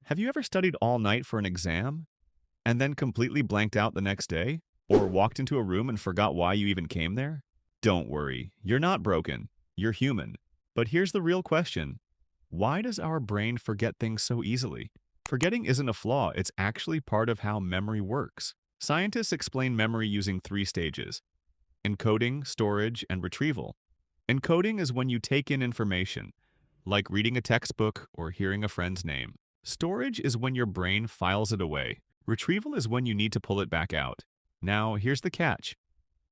Have you ever studied all night for an exam and then completely blanked out the next day? Or walked into a room and forgot why you even came there? Don't worry, you're not broken. You're human. But here's the real question. Why does our brain forget things so easily? Forgetting isn't a flaw, it's actually part of how memory works. Scientists explain memory using three stages: encoding, storage, and retrieval. Encoding is when you take in information, like reading a textbook or hearing a friend's name. Storage is when your brain files it away. Retrieval is when you need to pull it back out. Now, here's the catch.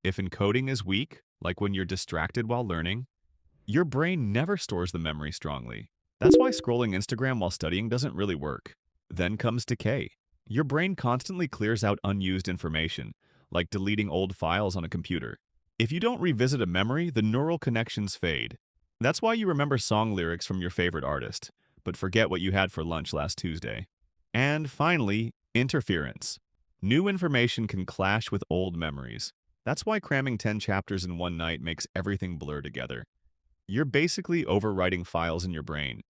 If encoding is weak, like when you're distracted while learning, your brain never stores the memory strongly. That's why scrolling Instagram while studying doesn't really work. Then comes decay. Your brain constantly clears out unused information, like deleting old files on a computer. If you don't revisit a memory, the neural connections fade. That's why you remember song lyrics from your favorite artist, but forget what you had for lunch last Tuesday. And finally, interference. New information can clash with old memories. That's why cramming 10 chapters in one night makes everything blur together. You're basically overwriting files in your brain.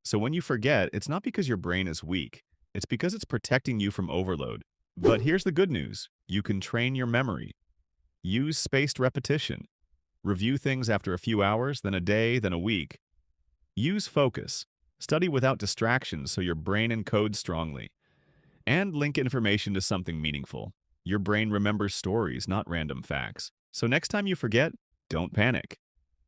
So when you forget, it's not because your brain is weak. It's because it's protecting you from overload. But here's the good news. You can train your memory. Use spaced repetition. Review things after a few hours, then a day, then a week. Use focus. Study without distractions so your brain encodes strongly. And link information to something meaningful. Your brain remembers stories, not random facts. So next time you forget, don't panic.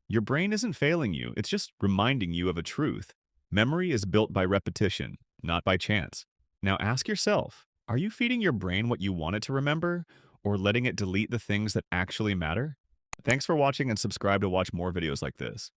Your brain isn't failing you, it's just reminding you of a truth. Memory is built by repetition, not by chance. Now ask yourself, are you feeding your brain what you want it to remember, or letting it delete the things that actually matter? Thanks for watching and subscribe to watch more videos like this.